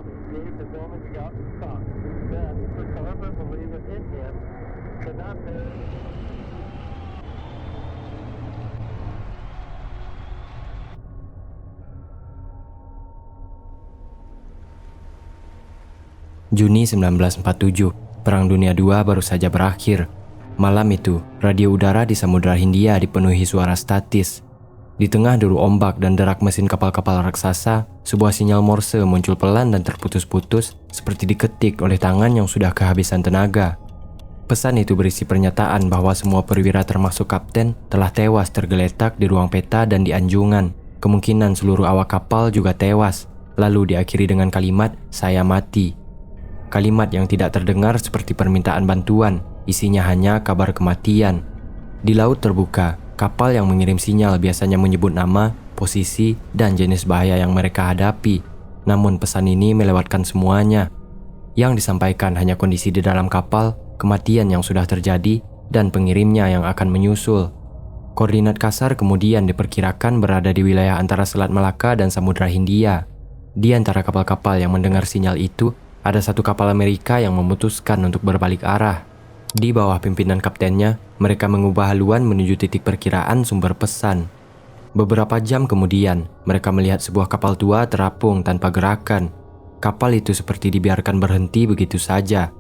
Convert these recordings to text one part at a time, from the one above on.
Gave the building got stuck. Then, for clever believers in him, could not bear. Juni 1947, Perang Dunia II baru saja berakhir. Malam itu, radio udara di Samudra Hindia dipenuhi suara statis. Di tengah deru ombak dan derak mesin kapal-kapal raksasa, sebuah sinyal Morse muncul pelan dan terputus-putus seperti diketik oleh tangan yang sudah kehabisan tenaga. Pesan itu berisi pernyataan bahwa semua perwira termasuk kapten telah tewas tergeletak di ruang peta dan di anjungan. Kemungkinan seluruh awak kapal juga tewas. Lalu diakhiri dengan kalimat, "Saya mati." Kalimat yang tidak terdengar seperti permintaan bantuan, isinya hanya kabar kematian. Di laut terbuka, kapal yang mengirim sinyal biasanya menyebut nama, posisi, dan jenis bahaya yang mereka hadapi. Namun pesan ini melewatkan semuanya. Yang disampaikan hanya kondisi di dalam kapal, kematian yang sudah terjadi, dan pengirimnya yang akan menyusul. Koordinat kasar kemudian diperkirakan berada di wilayah antara Selat Malaka dan Samudra Hindia. Di antara kapal-kapal yang mendengar sinyal itu, ada satu kapal Amerika yang memutuskan untuk berbalik arah. Di bawah pimpinan kaptennya, mereka mengubah haluan menuju titik perkiraan sumber pesan. Beberapa jam kemudian, mereka melihat sebuah kapal tua terapung tanpa gerakan. Kapal itu seperti dibiarkan berhenti begitu saja.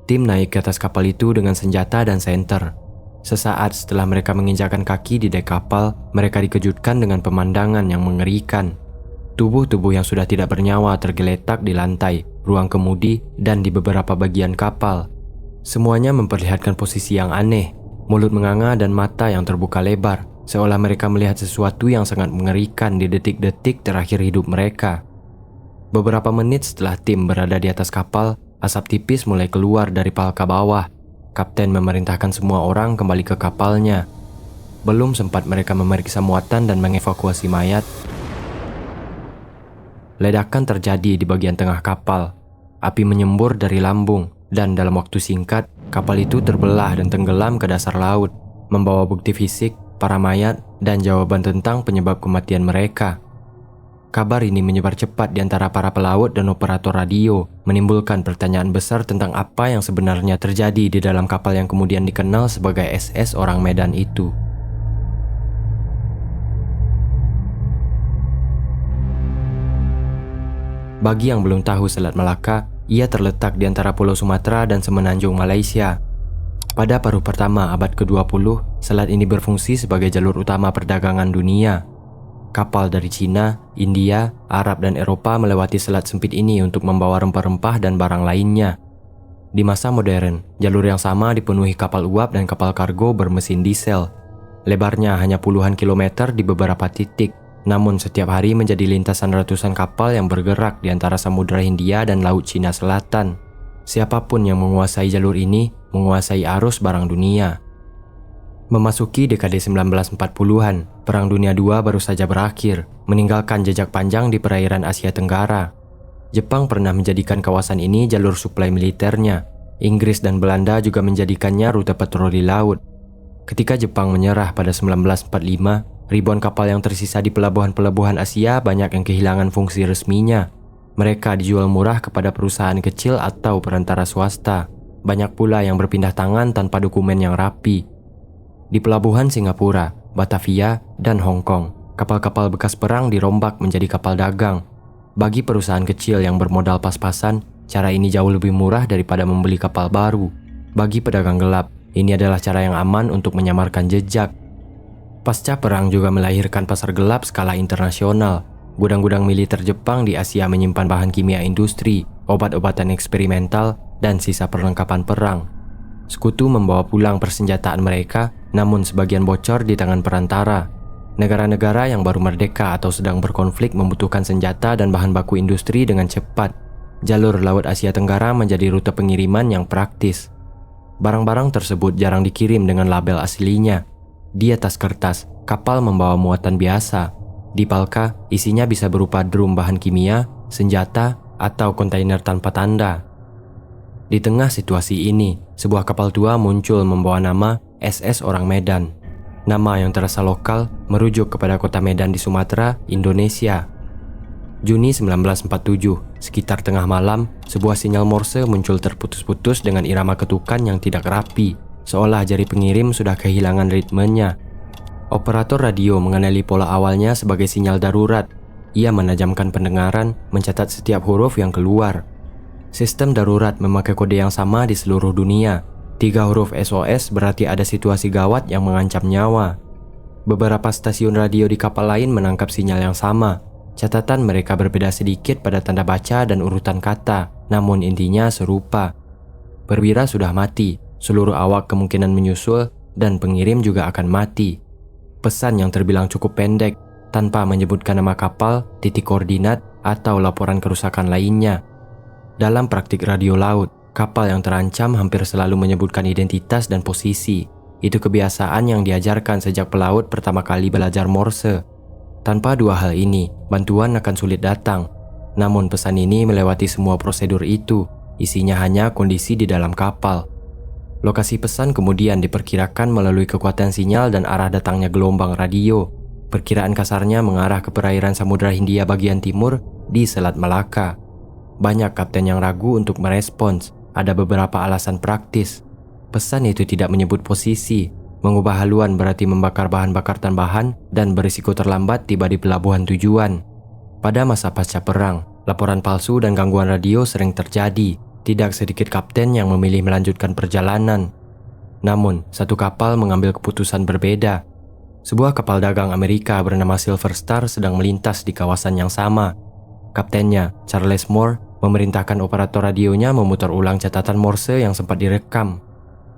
Tim naik ke atas kapal itu dengan senjata dan senter. Sesaat setelah mereka menginjakkan kaki di dek kapal, mereka dikejutkan dengan pemandangan yang mengerikan. Tubuh-tubuh yang sudah tidak bernyawa tergeletak di lantai, ruang kemudi, dan di beberapa bagian kapal. Semuanya memperlihatkan posisi yang aneh, mulut menganga dan mata yang terbuka lebar, seolah mereka melihat sesuatu yang sangat mengerikan di detik-detik terakhir hidup mereka. Beberapa menit setelah tim berada di atas kapal, asap tipis mulai keluar dari palka bawah. Kapten memerintahkan semua orang kembali ke kapalnya. Belum sempat mereka memeriksa muatan dan mengevakuasi mayat, ledakan terjadi di bagian tengah kapal. Api menyembur dari lambung, dan dalam waktu singkat, kapal itu terbelah dan tenggelam ke dasar laut, membawa bukti fisik, para mayat, dan jawaban tentang penyebab kematian mereka. Kabar ini menyebar cepat di antara para pelaut dan operator radio, menimbulkan pertanyaan besar tentang apa yang sebenarnya terjadi di dalam kapal yang kemudian dikenal sebagai SS Orang Medan itu. Bagi yang belum tahu Selat Malaka, ia terletak di antara Pulau Sumatera dan Semenanjung Malaysia. Pada paruh pertama abad ke-20, selat ini berfungsi sebagai jalur utama perdagangan dunia. Kapal dari Cina, India, Arab, dan Eropa melewati selat sempit ini untuk membawa rempah-rempah dan barang lainnya. Di masa modern, jalur yang sama dipenuhi kapal uap dan kapal kargo bermesin diesel. Lebarnya hanya puluhan kilometer di beberapa titik. Namun setiap hari menjadi lintasan ratusan kapal yang bergerak di antara Samudra Hindia dan Laut Cina Selatan. Siapapun yang menguasai jalur ini, menguasai arus barang dunia. Memasuki dekade 1940-an, Perang Dunia II baru saja berakhir, meninggalkan jejak panjang di perairan Asia Tenggara. Jepang pernah menjadikan kawasan ini jalur suplai militernya. Inggris dan Belanda juga menjadikannya rute patroli laut. Ketika Jepang menyerah pada 1945, ribuan kapal yang tersisa di pelabuhan-pelabuhan Asia banyak yang kehilangan fungsi resminya. Mereka dijual murah kepada perusahaan kecil atau perantara swasta. Banyak pula yang berpindah tangan tanpa dokumen yang rapi. Di pelabuhan Singapura, Batavia, dan Hong Kong, kapal-kapal bekas perang dirombak menjadi kapal dagang. Bagi perusahaan kecil yang bermodal pas-pasan, cara ini jauh lebih murah daripada membeli kapal baru. Bagi pedagang gelap, ini adalah cara yang aman untuk menyamarkan jejak. Pasca perang juga melahirkan pasar gelap skala internasional. Gudang-gudang militer Jepang di Asia menyimpan bahan kimia industri, obat-obatan eksperimental, dan sisa perlengkapan perang. Sekutu membawa pulang persenjataan mereka, namun sebagian bocor di tangan perantara. Negara-negara yang baru merdeka atau sedang berkonflik membutuhkan senjata dan bahan baku industri dengan cepat. Jalur Laut Asia Tenggara menjadi rute pengiriman yang praktis. Barang-barang tersebut jarang dikirim dengan label aslinya. Di atas kertas, kapal membawa muatan biasa. Di palka, isinya bisa berupa drum bahan kimia, senjata, atau kontainer tanpa tanda. Di tengah situasi ini, sebuah kapal tua muncul membawa nama SS Orang Medan. Nama yang terasa lokal merujuk kepada kota Medan di Sumatera, Indonesia. Juni 1947, sekitar tengah malam, sebuah sinyal Morse muncul terputus-putus dengan irama ketukan yang tidak rapi, seolah jari pengirim sudah kehilangan ritmenya. Operator radio mengenali pola awalnya sebagai sinyal darurat. Ia menajamkan pendengaran, mencatat setiap huruf yang keluar. Sistem darurat memakai kode yang sama di seluruh dunia. 3 huruf SOS berarti ada situasi gawat yang mengancam nyawa. Beberapa stasiun radio di kapal lain menangkap sinyal yang sama. Catatan mereka berbeda sedikit pada tanda baca dan urutan kata, namun intinya serupa. Perwira sudah mati, seluruh awak kemungkinan menyusul, dan pengirim juga akan mati. Pesan yang terbilang cukup pendek, tanpa menyebutkan nama kapal, titik koordinat, atau laporan kerusakan lainnya. Dalam praktik radio laut, kapal yang terancam hampir selalu menyebutkan identitas dan posisi. Itu kebiasaan yang diajarkan sejak pelaut pertama kali belajar Morse. Tanpa 2 hal ini, bantuan akan sulit datang. Namun pesan ini melewati semua prosedur itu, isinya hanya kondisi di dalam kapal. Lokasi pesan kemudian diperkirakan melalui kekuatan sinyal dan arah datangnya gelombang radio. Perkiraan kasarnya mengarah ke perairan Samudra Hindia bagian timur di Selat Malaka. Banyak kapten yang ragu untuk merespons, ada beberapa alasan praktis. Pesan itu tidak menyebut posisi. Mengubah haluan berarti membakar bahan bakar tambahan dan berisiko terlambat tiba di pelabuhan tujuan. Pada masa pasca perang, laporan palsu dan gangguan radio sering terjadi. Tidak sedikit kapten yang memilih melanjutkan perjalanan. Namun, satu kapal mengambil keputusan berbeda. Sebuah kapal dagang Amerika bernama Silver Star sedang melintas di kawasan yang sama. Kaptennya, Charles Moore, memerintahkan operator radionya memutar ulang catatan Morse yang sempat direkam.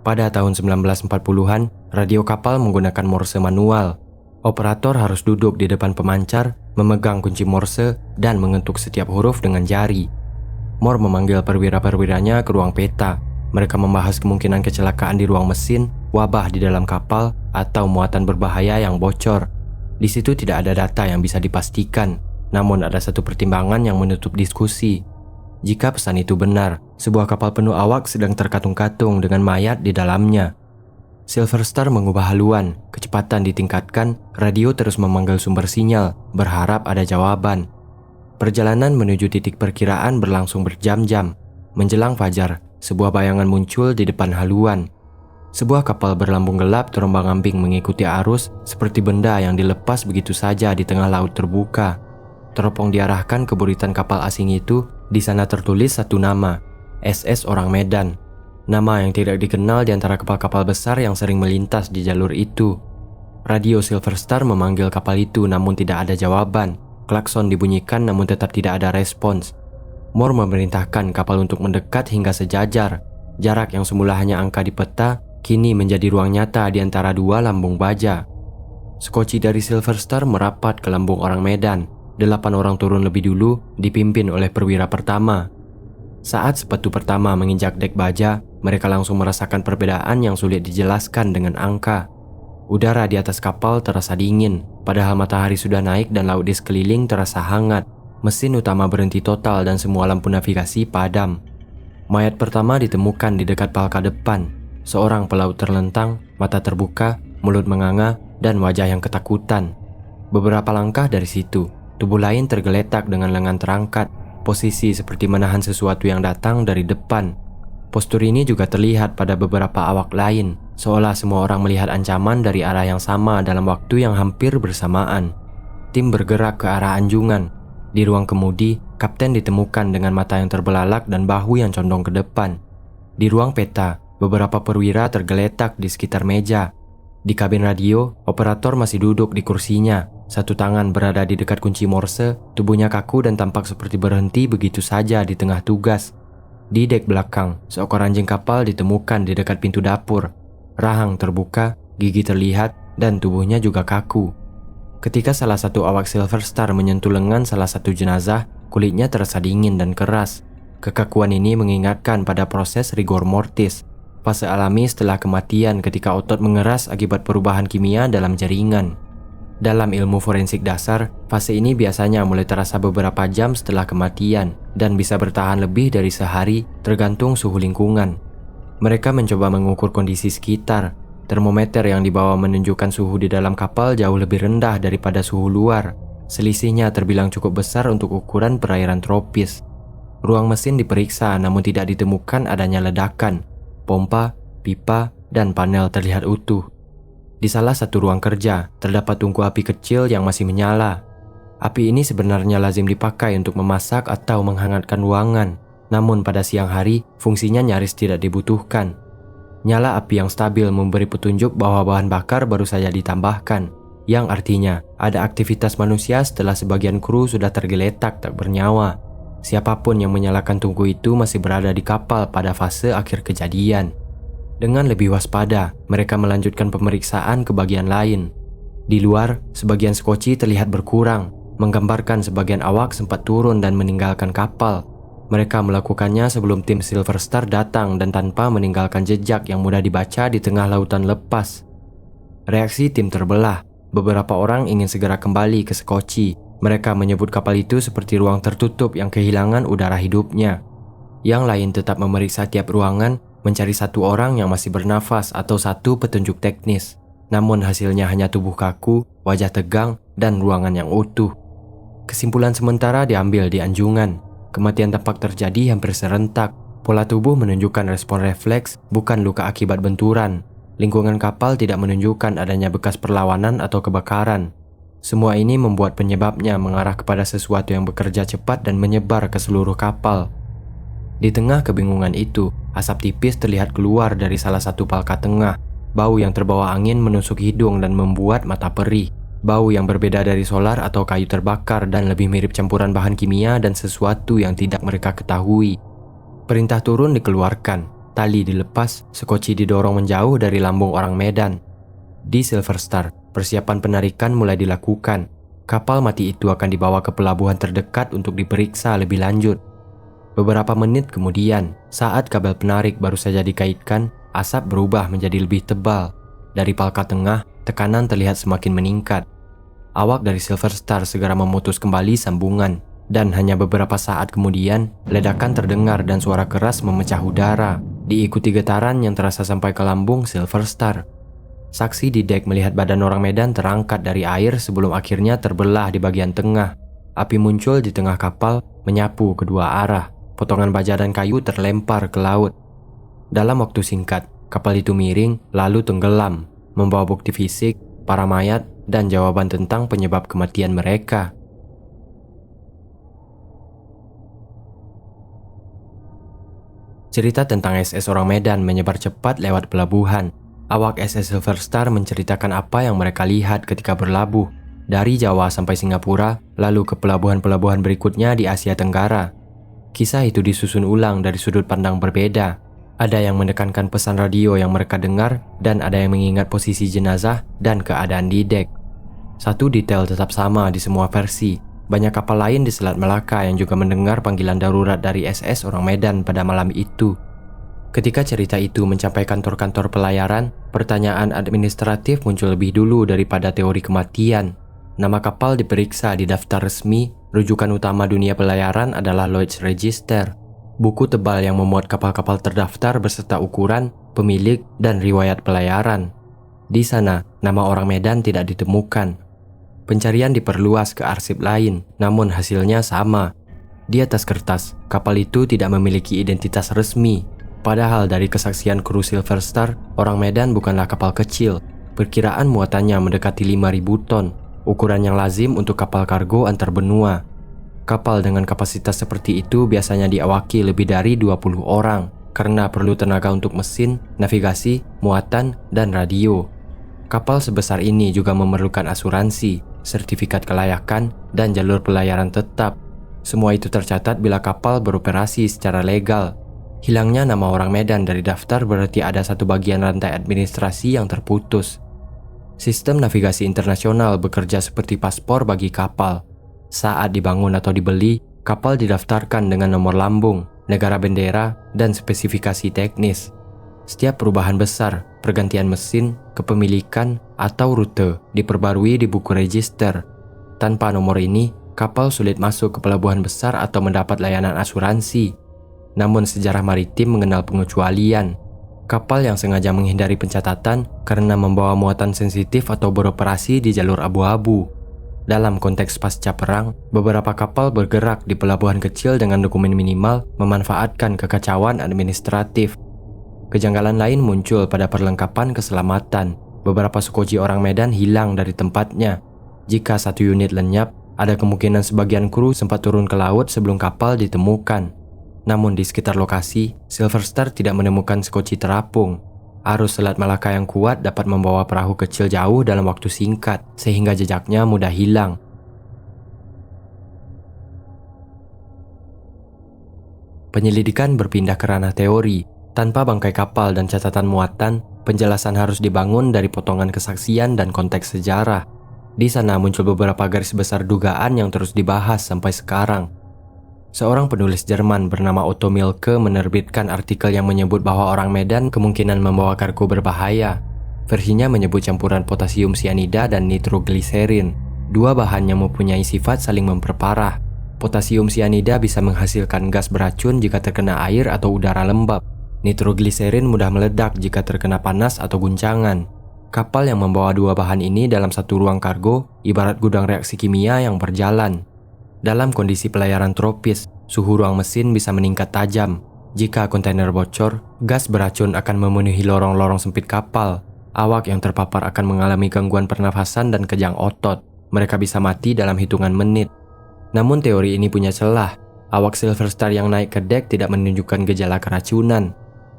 Pada tahun 1940-an, radio kapal menggunakan Morse manual. Operator harus duduk di depan pemancar, memegang kunci Morse, dan mengetuk setiap huruf dengan jari. Moore memanggil perwira-perwiranya ke ruang peta. Mereka membahas kemungkinan kecelakaan di ruang mesin, wabah di dalam kapal, atau muatan berbahaya yang bocor. Di situ tidak ada data yang bisa dipastikan, namun ada satu pertimbangan yang menutup diskusi. Jika pesan itu benar, sebuah kapal penuh awak sedang terkatung-katung dengan mayat di dalamnya. Silver Star mengubah haluan, kecepatan ditingkatkan, radio terus memanggil sumber sinyal, berharap ada jawaban. Perjalanan menuju titik perkiraan berlangsung berjam-jam. Menjelang fajar, sebuah bayangan muncul di depan haluan. Sebuah kapal berlambung gelap terombang-ambing mengikuti arus seperti benda yang dilepas begitu saja di tengah laut terbuka. Teropong diarahkan ke buritan kapal asing itu. Di sana tertulis satu nama, SS Orang Medan. Nama yang tidak dikenal di antara kapal-kapal besar yang sering melintas di jalur itu. Radio Silver Star memanggil kapal itu namun tidak ada jawaban. Klakson dibunyikan namun tetap tidak ada respons. Moore memerintahkan kapal untuk mendekat hingga sejajar. Jarak yang semula hanya angka di peta, kini menjadi ruang nyata di antara 2 lambung baja. Skoci dari Silver Star merapat ke lambung Orang Medan. 8 orang turun lebih dulu, dipimpin oleh perwira pertama. Saat sepatu pertama menginjak dek baja, mereka langsung merasakan perbedaan yang sulit dijelaskan dengan angka. Udara di atas kapal terasa dingin, padahal matahari sudah naik dan laut di sekeliling terasa hangat. Mesin utama berhenti total dan semua lampu navigasi padam. Mayat pertama ditemukan di dekat palka depan. Seorang pelaut terlentang, mata terbuka, mulut menganga, dan wajah yang ketakutan. Beberapa langkah dari situ, tubuh lain tergeletak dengan lengan terangkat, posisi seperti menahan sesuatu yang datang dari depan. Postur ini juga terlihat pada beberapa awak lain, seolah semua orang melihat ancaman dari arah yang sama dalam waktu yang hampir bersamaan. Tim bergerak ke arah anjungan. Di ruang kemudi, kapten ditemukan dengan mata yang terbelalak dan bahu yang condong ke depan. Di ruang peta, beberapa perwira tergeletak di sekitar meja. Di kabin radio, operator masih duduk di kursinya. Satu tangan berada di dekat kunci Morse, tubuhnya kaku dan tampak seperti berhenti begitu saja di tengah tugas. Di dek belakang, seekor anjing kapal ditemukan di dekat pintu dapur. Rahang terbuka, gigi terlihat, dan tubuhnya juga kaku. Ketika salah satu awak Silver Star menyentuh lengan salah satu jenazah, kulitnya terasa dingin dan keras. Kekakuan ini mengingatkan pada proses rigor mortis, fase alami setelah kematian ketika otot mengeras akibat perubahan kimia dalam jaringan. Dalam ilmu forensik dasar, fase ini biasanya mulai terasa beberapa jam setelah kematian dan bisa bertahan lebih dari sehari tergantung suhu lingkungan. Mereka mencoba mengukur kondisi sekitar. Termometer yang dibawa menunjukkan suhu di dalam kapal jauh lebih rendah daripada suhu luar. Selisihnya terbilang cukup besar untuk ukuran perairan tropis. Ruang mesin diperiksa namun tidak ditemukan adanya ledakan. Pompa, pipa, dan panel terlihat utuh. Di salah satu ruang kerja, terdapat tungku api kecil yang masih menyala. Api ini sebenarnya lazim dipakai untuk memasak atau menghangatkan ruangan. Namun pada siang hari, fungsinya nyaris tidak dibutuhkan. Nyala api yang stabil memberi petunjuk bahwa bahan bakar baru saja ditambahkan, yang artinya ada aktivitas manusia setelah sebagian kru sudah tergeletak tak bernyawa. Siapapun yang menyalakan tungku itu masih berada di kapal pada fase akhir kejadian. Dengan lebih waspada, mereka melanjutkan pemeriksaan ke bagian lain. Di luar, sebagian skoci terlihat berkurang, menggambarkan sebagian awak sempat turun dan meninggalkan kapal. Mereka melakukannya sebelum tim Silver Star datang dan tanpa meninggalkan jejak yang mudah dibaca di tengah lautan lepas. Reaksi tim terbelah. Beberapa orang ingin segera kembali ke skoci. Mereka menyebut kapal itu seperti ruang tertutup yang kehilangan udara hidupnya. Yang lain tetap memeriksa tiap ruangan, mencari satu orang yang masih bernafas atau satu petunjuk teknis. Namun hasilnya hanya tubuh kaku, wajah tegang, dan ruangan yang utuh. Kesimpulan sementara diambil di anjungan. Kematian tampak terjadi hampir serentak. Pola tubuh menunjukkan respon refleks, bukan luka akibat benturan. Lingkungan kapal tidak menunjukkan adanya bekas perlawanan atau kebakaran. Semua ini membuat penyebabnya mengarah kepada sesuatu yang bekerja cepat dan menyebar ke seluruh kapal. Di tengah kebingungan itu, asap tipis terlihat keluar dari salah satu palka tengah. Bau yang terbawa angin menusuk hidung dan membuat mata perih. Bau yang berbeda dari solar atau kayu terbakar dan lebih mirip campuran bahan kimia dan sesuatu yang tidak mereka ketahui. Perintah turun dikeluarkan. Tali dilepas, skoci didorong menjauh dari lambung orang Medan. Di Silver Star, persiapan penarikan mulai dilakukan. Kapal mati itu akan dibawa ke pelabuhan terdekat untuk diperiksa lebih lanjut. Beberapa menit kemudian, saat kabel penarik baru saja dikaitkan, asap berubah menjadi lebih tebal. Dari palka tengah, tekanan terlihat semakin meningkat. Awak dari Silver Star segera memutus kembali sambungan, dan hanya beberapa saat kemudian, ledakan terdengar dan suara keras memecah udara, diikuti getaran yang terasa sampai ke lambung Silver Star. Saksi di dek melihat badan orang Medan terangkat dari air sebelum akhirnya terbelah di bagian tengah. Api muncul di tengah kapal, menyapu kedua arah. Potongan baja dan kayu terlempar ke laut. Dalam waktu singkat, kapal itu miring lalu tenggelam, membawa bukti fisik, para mayat, dan jawaban tentang penyebab kematian mereka. Cerita tentang SS orang Medan menyebar cepat lewat pelabuhan. Awak SS Silver Star menceritakan apa yang mereka lihat ketika berlabuh, dari Jawa sampai Singapura, lalu ke pelabuhan-pelabuhan berikutnya di Asia Tenggara. Kisah itu disusun ulang dari sudut pandang berbeda. Ada yang menekankan pesan radio yang mereka dengar, dan ada yang mengingat posisi jenazah dan keadaan di dek. Satu detail tetap sama di semua versi. Banyak kapal lain di Selat Melaka yang juga mendengar panggilan darurat dari SS orang Medan pada malam itu. Ketika cerita itu mencapai kantor-kantor pelayaran, pertanyaan administratif muncul lebih dulu daripada teori kematian. Nama kapal diperiksa di daftar resmi, rujukan utama dunia pelayaran adalah Lloyd's Register. Buku tebal yang memuat kapal-kapal terdaftar beserta ukuran, pemilik, dan riwayat pelayaran. Di sana, nama orang Medan tidak ditemukan. Pencarian diperluas ke arsip lain, namun hasilnya sama. Di atas kertas, kapal itu tidak memiliki identitas resmi. Padahal dari kesaksian kru Silver Star, orang Medan bukanlah kapal kecil. Perkiraan muatannya mendekati 5.000 ton, ukuran yang lazim untuk kapal kargo antar benua. Kapal dengan kapasitas seperti itu biasanya diawaki lebih dari 20 orang, karena perlu tenaga untuk mesin, navigasi, muatan, dan radio. Kapal sebesar ini juga memerlukan asuransi, sertifikat kelayakan, dan jalur pelayaran tetap. Semua itu tercatat bila kapal beroperasi secara legal. Hilangnya nama orang Medan dari daftar berarti ada satu bagian rantai administrasi yang terputus. Sistem navigasi internasional bekerja seperti paspor bagi kapal. Saat dibangun atau dibeli, kapal didaftarkan dengan nomor lambung, negara bendera, dan spesifikasi teknis. Setiap perubahan besar, pergantian mesin, kepemilikan, atau rute diperbarui di buku register. Tanpa nomor ini, kapal sulit masuk ke pelabuhan besar atau mendapat layanan asuransi. Namun sejarah maritim mengenal pengecualian. Kapal yang sengaja menghindari pencatatan karena membawa muatan sensitif atau beroperasi di jalur abu-abu. Dalam konteks pasca perang, beberapa kapal bergerak di pelabuhan kecil dengan dokumen minimal memanfaatkan kekacauan administratif. Kejanggalan lain muncul pada perlengkapan keselamatan. Beberapa Sukoji orang Medan hilang dari tempatnya. Jika satu unit lenyap, ada kemungkinan sebagian kru sempat turun ke laut sebelum kapal ditemukan. Namun di sekitar lokasi, Silver Star tidak menemukan Sukoji terapung. Arus Selat Malaka yang kuat dapat membawa perahu kecil jauh dalam waktu singkat, sehingga jejaknya mudah hilang. Penyelidikan berpindah ke ranah teori. Tanpa bangkai kapal dan catatan muatan, penjelasan harus dibangun dari potongan kesaksian dan konteks sejarah. Di sana muncul beberapa garis besar dugaan yang terus dibahas sampai sekarang. Seorang penulis Jerman bernama Otto Mielke menerbitkan artikel yang menyebut bahwa orang Medan kemungkinan membawa kargo berbahaya. Versinya menyebut campuran potasium sianida dan nitrogliserin, dua bahan yang mempunyai sifat saling memperparah. Potasium sianida bisa menghasilkan gas beracun jika terkena air atau udara lembab. Nitrogliserin mudah meledak jika terkena panas atau guncangan. Kapal yang membawa dua bahan ini dalam satu ruang kargo ibarat gudang reaksi kimia yang berjalan. Dalam kondisi pelayaran tropis, suhu ruang mesin bisa meningkat tajam. Jika kontainer bocor, gas beracun akan memenuhi lorong-lorong sempit kapal. Awak yang terpapar akan mengalami gangguan pernafasan dan kejang otot. Mereka bisa mati dalam hitungan menit. Namun teori ini punya celah. Awak Silver Star yang naik ke dek tidak menunjukkan gejala keracunan.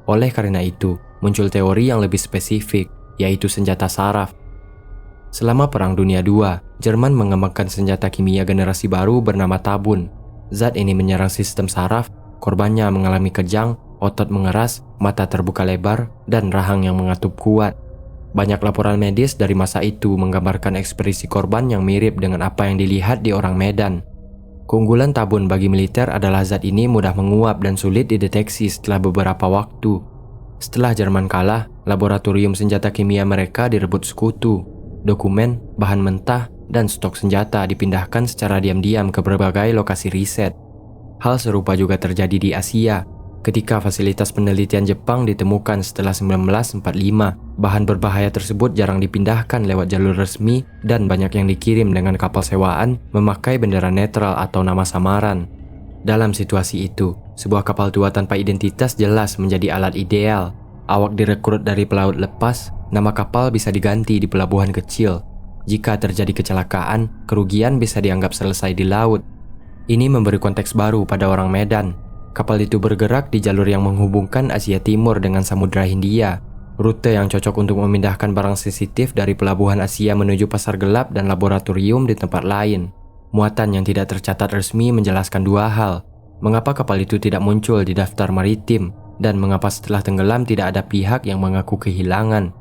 Oleh karena itu, muncul teori yang lebih spesifik, yaitu senjata saraf. Selama Perang Dunia II, Jerman mengembangkan senjata kimia generasi baru bernama tabun. Zat ini menyerang sistem saraf, korbannya mengalami kejang, otot mengeras, mata terbuka lebar, dan rahang yang mengatup kuat. Banyak laporan medis dari masa itu menggambarkan ekspresi korban yang mirip dengan apa yang dilihat di orang Medan. Keunggulan tabun bagi militer adalah zat ini mudah menguap dan sulit dideteksi setelah beberapa waktu. Setelah Jerman kalah, laboratorium senjata kimia mereka direbut sekutu. Dokumen, bahan mentah, dan stok senjata dipindahkan secara diam-diam ke berbagai lokasi riset. Hal serupa juga terjadi di Asia. Ketika fasilitas penelitian Jepang ditemukan setelah 1945, bahan berbahaya tersebut jarang dipindahkan lewat jalur resmi dan banyak yang dikirim dengan kapal sewaan memakai bendera netral atau nama samaran. Dalam situasi itu, sebuah kapal tua tanpa identitas jelas menjadi alat ideal. Awak direkrut dari pelaut lepas, nama kapal bisa diganti di pelabuhan kecil. Jika terjadi kecelakaan, kerugian bisa dianggap selesai di laut. Ini memberi konteks baru pada orang Medan. Kapal itu bergerak di jalur yang menghubungkan Asia Timur dengan Samudra Hindia. Rute yang cocok untuk memindahkan barang sensitif dari pelabuhan Asia menuju pasar gelap dan laboratorium di tempat lain. Muatan yang tidak tercatat resmi menjelaskan dua hal. Mengapa kapal itu tidak muncul di daftar maritim? Dan mengapa setelah tenggelam tidak ada pihak yang mengaku kehilangan?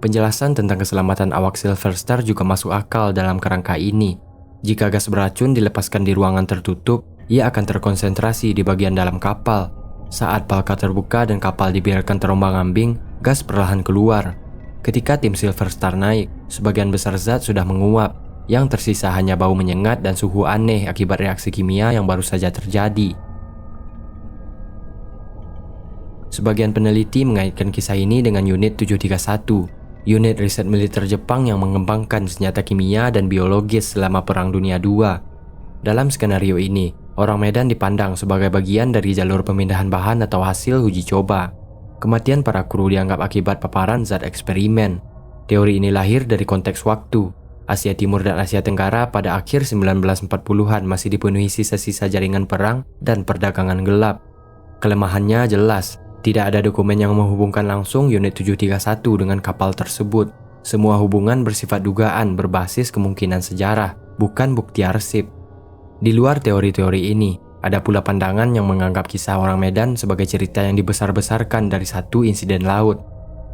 Penjelasan tentang keselamatan awak Silver Star juga masuk akal dalam kerangka ini. Jika gas beracun dilepaskan di ruangan tertutup, ia akan terkonsentrasi di bagian dalam kapal. Saat palka terbuka dan kapal dibiarkan terombang-ambing, gas perlahan keluar. Ketika tim Silver Star naik, sebagian besar zat sudah menguap. Yang tersisa hanya bau menyengat dan suhu aneh akibat reaksi kimia yang baru saja terjadi. Sebagian peneliti mengaitkan kisah ini dengan Unit 731, unit riset militer Jepang yang mengembangkan senjata kimia dan biologis selama Perang Dunia II. Dalam skenario ini, orang Medan dipandang sebagai bagian dari jalur pemindahan bahan atau hasil uji coba. Kematian para kru dianggap akibat paparan zat eksperimen. Teori ini lahir dari konteks waktu. Asia Timur dan Asia Tenggara pada akhir 1940-an masih dipenuhi sisa-sisa jaringan perang dan perdagangan gelap. Kelemahannya jelas. Tidak ada dokumen yang menghubungkan langsung Unit 731 dengan kapal tersebut. Semua hubungan bersifat dugaan berbasis kemungkinan sejarah, bukan bukti arsip. Di luar teori-teori ini, ada pula pandangan yang menganggap kisah orang Medan sebagai cerita yang dibesar-besarkan dari satu insiden laut.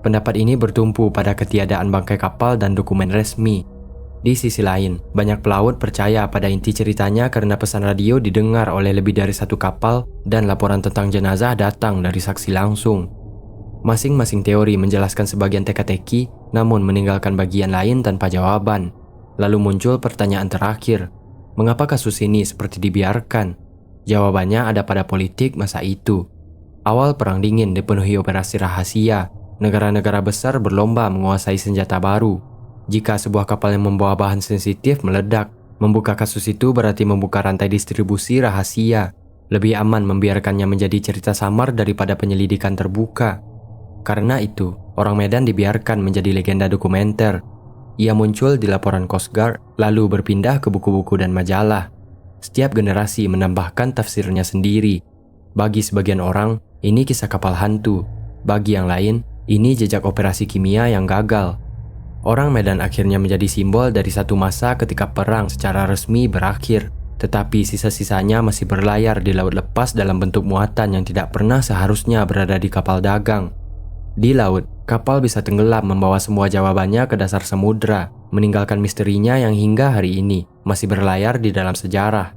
Pendapat ini bertumpu pada ketiadaan bangkai kapal dan dokumen resmi. Di sisi lain, banyak pelaut percaya pada inti ceritanya karena pesan radio didengar oleh lebih dari satu kapal dan laporan tentang jenazah datang dari saksi langsung. Masing-masing teori menjelaskan sebagian teka-teki, namun meninggalkan bagian lain tanpa jawaban. Lalu muncul pertanyaan terakhir, mengapa kasus ini seperti dibiarkan? Jawabannya ada pada politik masa itu. Awal Perang Dingin dipenuhi operasi rahasia. Negara-negara besar berlomba menguasai senjata baru. Jika sebuah kapal yang membawa bahan sensitif meledak, Membuka kasus itu berarti membuka rantai distribusi rahasia. Lebih aman membiarkannya menjadi cerita samar daripada penyelidikan terbuka. Karena itu, orang Medan dibiarkan menjadi legenda dokumenter. Ia muncul di laporan Coast Guard, lalu berpindah ke buku-buku dan majalah. Setiap generasi menambahkan tafsirnya sendiri. Bagi sebagian orang, ini kisah kapal hantu. Bagi yang lain, ini jejak operasi kimia yang gagal. Orang Medan akhirnya menjadi simbol dari satu masa ketika perang secara resmi berakhir. Tetapi sisa-sisanya masih berlayar di laut lepas dalam bentuk muatan yang tidak pernah seharusnya berada di kapal dagang. Di laut, kapal bisa tenggelam membawa semua jawabannya ke dasar samudra, meninggalkan misterinya yang hingga hari ini masih berlayar di dalam sejarah.